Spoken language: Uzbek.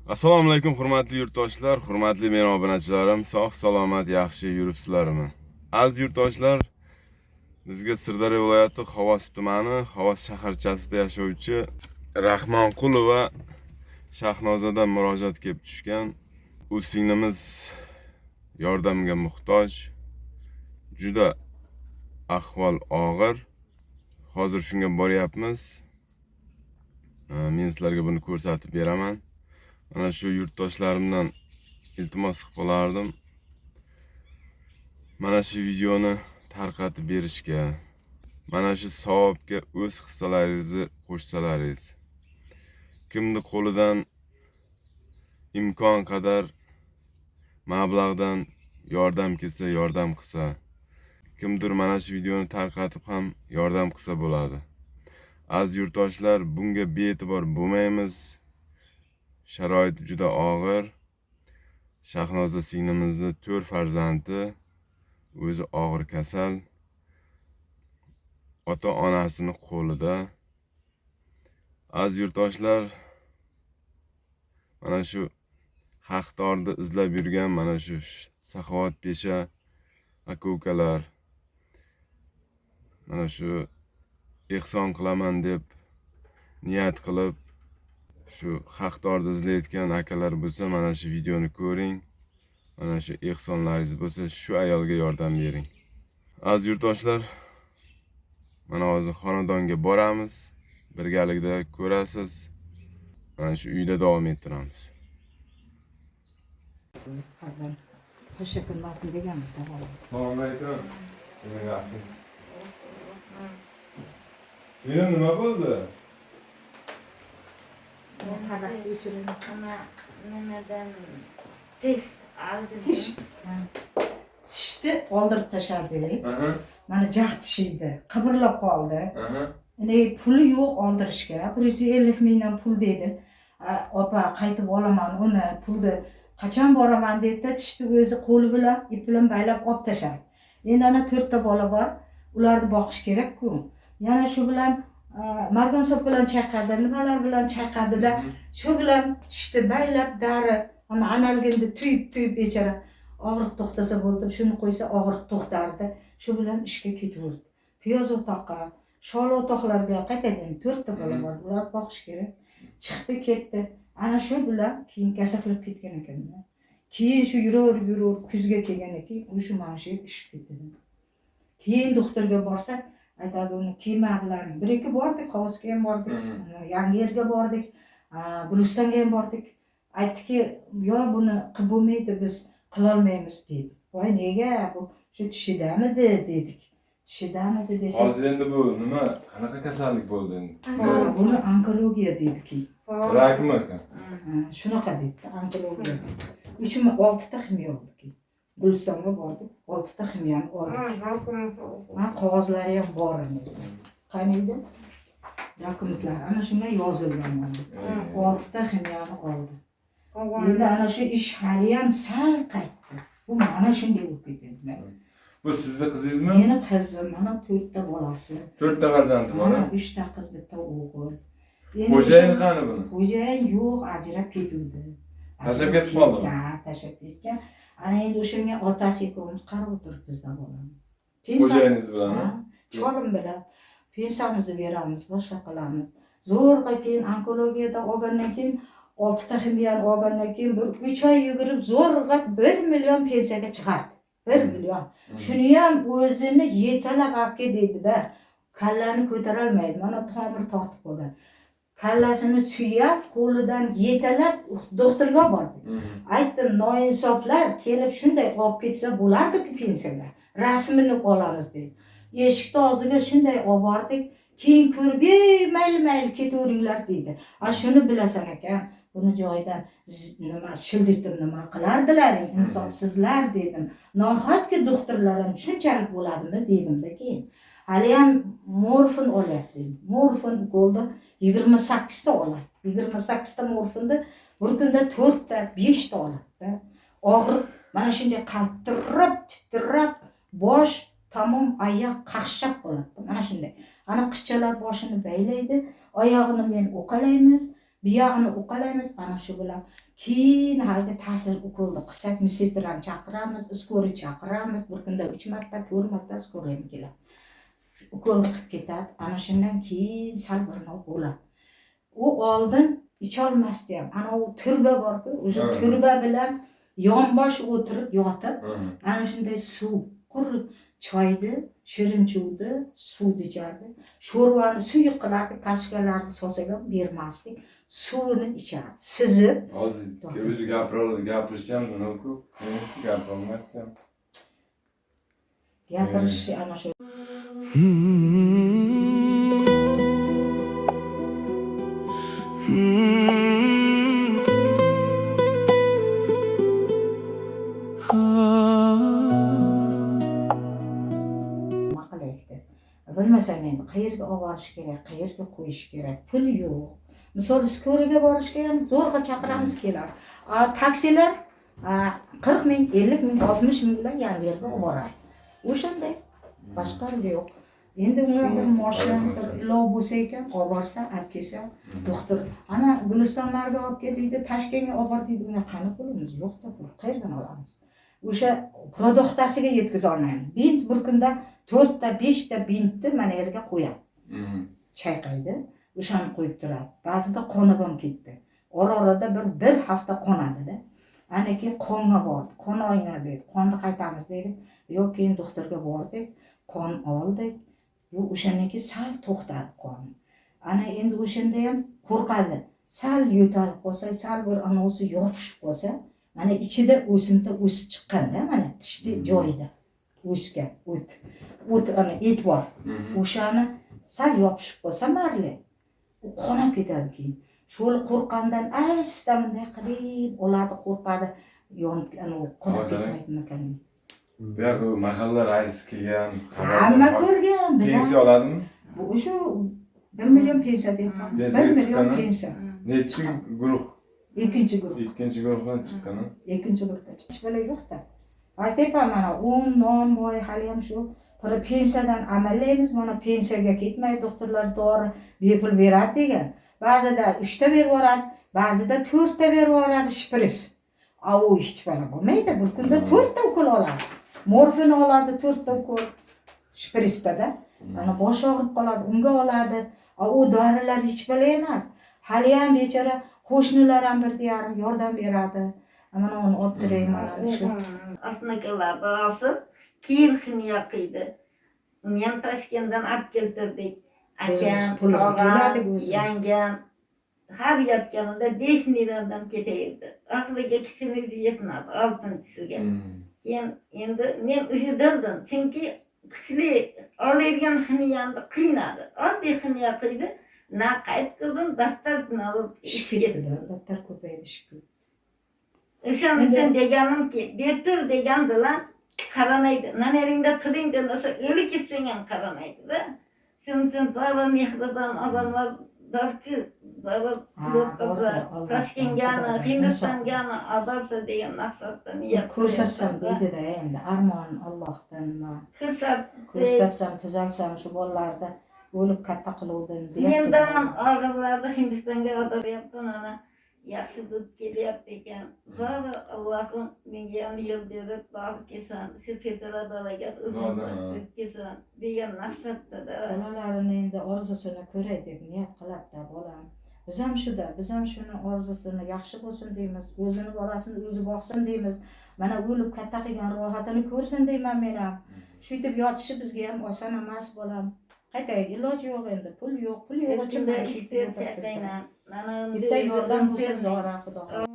Assalomu alaykum hurmatli yurtdoshlar, hurmatli men obunachilarim, sog' salomat yaxshi yuribsizlarmi? Aziz yurtdoshlar, bizga Sirdaryo viloyati Xovos tumani Xovos shaharchasida yashovchi Rahmonqulova Shahnozadan murojaat kelib tushgan. U singlimiz yordamga muhtoj. Juda ahvol og'ir. Hozir shunga boryapmiz. Men sizlarga buni ko'rsatib beraman. Mana shu yurtdoshlarimdan iltimos qilib qolardim. Mana shu videoni tarqatib berishga, mana shu savobga o'z hissalaringizni qo'shsalaringiz. Kimni qo'lidan imkon qadar mablag'dan yordam kelsa, yordam qilsa, kimdir mana shu videoni tarqatib ham yordam qilsa bo'ladi. Aziz yurtdoshlar, bunga bee'tibor bo'lmaymiz. Sharoit juda og'ir. Shahnoza singlimizni 4 farzandi, o'zi og'ir kasal. Ota-onasini qo'lida. Aziz yurtdoshlar, mana shu haqdorni izlab yurgan mana shu saxovatpesha aka-ukalar, mana shu ehson qilaman deb niyat qilib shu haqdorni izlayotgan akalar bo'lsa, mana shu videoni ko'ring. Mana shu ehsonlaringiz bo'lsa, shu ayolga yordam bering. Aziz yurtdoshlar, mana hozir xonadonga boramiz. Birgalikda ko'rasiz. Mana shu uyda davom ettiramiz. Teşekkür olsun deganmiz da. Assalomu alaykum. Yaxshisiz? Senin nima bo'ldi? Xabarga o'chiring. Ana nimadan tish oldi. Tishni oldirib tashladi. Aha. Mana jag tishiydi. Qimirlab qoldi. Aha. Puli yo'q oldirishga. 150 mingdan pul dedi. Opa qaytib olaman uni, pulni qachon boraman dedi. Tishni o'zi qo'li bilan ip bilan baylab olib tashladi. Endi ana 4 ta bola bor. Ularni boqish kerak-ku. Yana shu bilan margon sop bilan chayqadi, nimalar bilan chayqadi-da, shu bilan tishni baylab dori, ana analganda tuyib bechara og'riq to'xtasa bo'ldi, shuni qo'ysa og'riq to'xtardi. Shu bilan ishga ketaverdi. Piyoz o'toqqa, shol o'toqlarga qaytadan 4 ta bola bor, ular boqish kerak. Chiqdi ketdi. Ana shu bilan keyin kasallanib ketgan ekan. Keyin shu yurur kuzga kelgan ekan, o'sha mana shu ish ketdi. Keyin doktorga borsak, aytadi uni kiymadilar. 1-2 bordik, Xovosga ham bordik, Yangi yerga bordik, Gulistonga ham bordik. Aytdiki, "Yo, buni qilib bo'lmaydi, biz qila olmaymiz" dedi. Voy, nega? Bu shu tishidan edi dedik. Tishidan edi desa. Hozir endi bu nima? Qanaqa kasallik bo'ldi endi? Buni onkologiya dediki. Rakmi ekan? Shunaqa dedi, onkologiya. 3-6 ta ximiya oldik. Gulistonga bordik, 6 ta ximiyani oldik. Qog'ozlari ham bor edi. Qaniydi? Dokumentlar ana shunga yozilgan edi. 6 ta ximiyani oldi. Endi ana shu ish hali ham sal qaytdi. Bu mana shunday bo'lib ketdi. Bu sizning qizingizmi? Meni qizim, mana 4 ta bolasi. 4 ta farzandi bor. 3 ta qiz, bitta o'g'il. Xo'jayin qani buni? Xo'jayin yo'q, ajrab ketuvdi. Tashlab ketib qoldimi? Ha, tashlab ketgan. Ana endi o'shanga otasi ikkovimiz qarab o'tiribmiz-da bolani. Xo'jayiningiz bilan? Cholim bilan pensiyamizni beramiz, boshqa qilamiz. Zo'rg'a keyin onkologiyada olgandan keyin 6 ta ximiyani olgandan keyin bir 3 oy yugurib zo'rg'a 1 million pensiyaga chiqardi. 1 million. Shuni ham o'zini yetalab olib kel dedi-da. Kallani ko'tara olmaydi. Mana tomir tortib qo'ygan. Kallasini suyab, qo'lidan yetalab doktorga bordi. Aytdim, noinsoflar kelib shunday olib ketsa bo'lardi-ku pensiyaga. Rasmini olamiz dedi. Eshikni og'ziga shunday olib bordik. Keyin ko'rib, mayli ketaveringlar dedi. Shuni bilasan ekan, buni joyidan nima shildirtib nima qilardilaring, insofsizlar dedim. Nohotki doktorlarim shunchalik bo'ladimi dedim-da keyin. Hali ham morfin olyapti. Morfin ukolda 28 ta oladi. 28 ta morfinni bir kunda 4 ta, 5 ta oladi. Og'riq mana shunday qaltirib, titrab, bosh tamom oyoq qaqshab qoladi. Mana shunday. Ana qizchalar boshini baylaydi, oyog'ini men uqalaymiz, buyog'ini uqalaymiz, ana shu bilan keyin haligi ta'sir ukolni qilsak, medsestrani chaqiramiz, skori chaqiramiz, bir kunda 3 marta, 4 marta skori keladi. Ukolni qilib ketadi. Ana shundan keyin sal birnov bo'ladi. U oldin icholmasdi ham. Ana u turba bor-ku, o'sha turba bilan yonbosh o'tirib yotib, ana shunday suv, quruq choyni, shirinchuvni, suvni ichardi. Sho'rvani suyuq qilardi, kashkalarni sosaga bermasdik. Suvini ichardi. Sizib, hozir o'zi gapirisham nima-ku, gapirolmayapti. gapirish ana shu bilmasam endi qayerga olib borish kerak, qayerga qo'yish kerak, pul yo'q. Misol skoriga borishga ham zo'rg'a chaqiramiz keladi. Taksilar 40 ming, 50 ming, 60 ming bilan yana yerga olib boradi. O'shanday boshqa yo'q. Endi ularga moshina ilov bo'lsa ekan, olib borsa, olib kelsa, doktor, ana Gulistonlarga olib ketdi, Toshkentga olib bordi, unga qani pulimiz yo'q-da, qayerdan olamiz? O'sha produktasiga yetkiza olmaymiz. Bint bir kunda 4 ta 5 ta bintni mana yerga qo'yadi. Chayqaydi, o'shani qo'yib turadi. Ba'zida qonib ham ketdi. Ora-orada bir hafta qonadi-da. Ana keyin qonga bordi. Qon olinadi dedi. Qonni qaytamiz dedi. Yo'q, keyin doktorga bordik, qon oldik. Yo'q, o'shandan keyin sal to'xtadi qon. Ana endi o'shanda ham qo'rqadi. Sal yo'talib qolsa, sal bir anosi yopishib qolsa, mana ichida o'simta o'sib chiqqanda, mana tishli joyida o'sgan o't ana et bor. O'shani sal yopishib qolsa mayli, u qonab ketadi keyin. Sho'l qo'rqqandan asta bunday qilib oladi, qo'rqadi, yonib ana qonab ketmaydigan. Bu yoq mahalla raisi kelgan. Hamma ko'rgan, Pensiya oladimi? Bu o'sha 1 million pensiya deyapman. 1 million pensiya. Nechi guruh? Ikkinchi guruh. Ikkinchi guruhdan chiqqan. Ikkinchi guruhga chiqish bola yo'q-da. Aytayapman mana un, non, moy hali ham shu pensiyadan amallaymiz. Mana pensiyaga ketmay doktorlar dori bepul beradi degan. Ba'zida 3 ta berib yuboradi, ba'zida 4 ta berib yuboradi shpris. U hech balo bo'lmaydi. Bir kunda 4 ta ukol oladi. Morfin oladi 4 ta ukol shprisda. Mana bosh og'rib qoladi, unga oladi. U dorilar hech balo emas. Hali ham bechora qo'shnilar ham bir diyarim yordam beradi. Mana uni o'tirayman mana shu. Asnakalar olib, keyin ximiya qildi. Uni ham Toshkentdan olib keltirdik. Akam, tog'am, yangam har yotganida 5 milliondan ketaydi. Asliga kishimiz yetmadi, 6-siga. Keyin endi men uyidirdim, chunki kuchli oladigan ximiyani qiynadi. Oddiy ximiya qildi. Na qayt qildim, battar olib ishib ketdi, battar ko'payib ishib ketdi. O'shaning uchun deganimki, betur degandilar, qaramaydi. Naneringda qiling desa, o'lib ketsang ham qaramaydi-da. Shuning uchun baba mehribon odamlar borki, baba Toshkentga, Hindistonga olsa degan maqsadda niyat ko'rsatsam deydi-da, endi armon Allohdan. Ko'rsatsam, tuzalsam shu bolalarda o'lib katta qiluvdim deyapti. Menda ham og'izlarda Hindistonga olib yapman ana. Yaxshi dud kelyapti ekan. Baba Allohim menga ham yo'l berib, borib kelsan, shu federalaga o'zim kelsan degan maqsadda. Bolalarini endi orzusini ko'ray deb niyat qiladi-da bolam. Biz ham shuda, biz ham shuni orzusini yaxshi bo'lsin deymiz, o'zini bolasini o'zi boqsin deymiz. Mana o'lib katta qilgan rohatini ko'rsin deyman men ham. Shu yetib yotishi bizga ham oson emas bolam. Qaytay, iloj yo'q endi, pul yo'q uchun mana shu yerda o'tiribmiz. Bitta yordam bo'lsa zo'ra, Xudo xohlasa.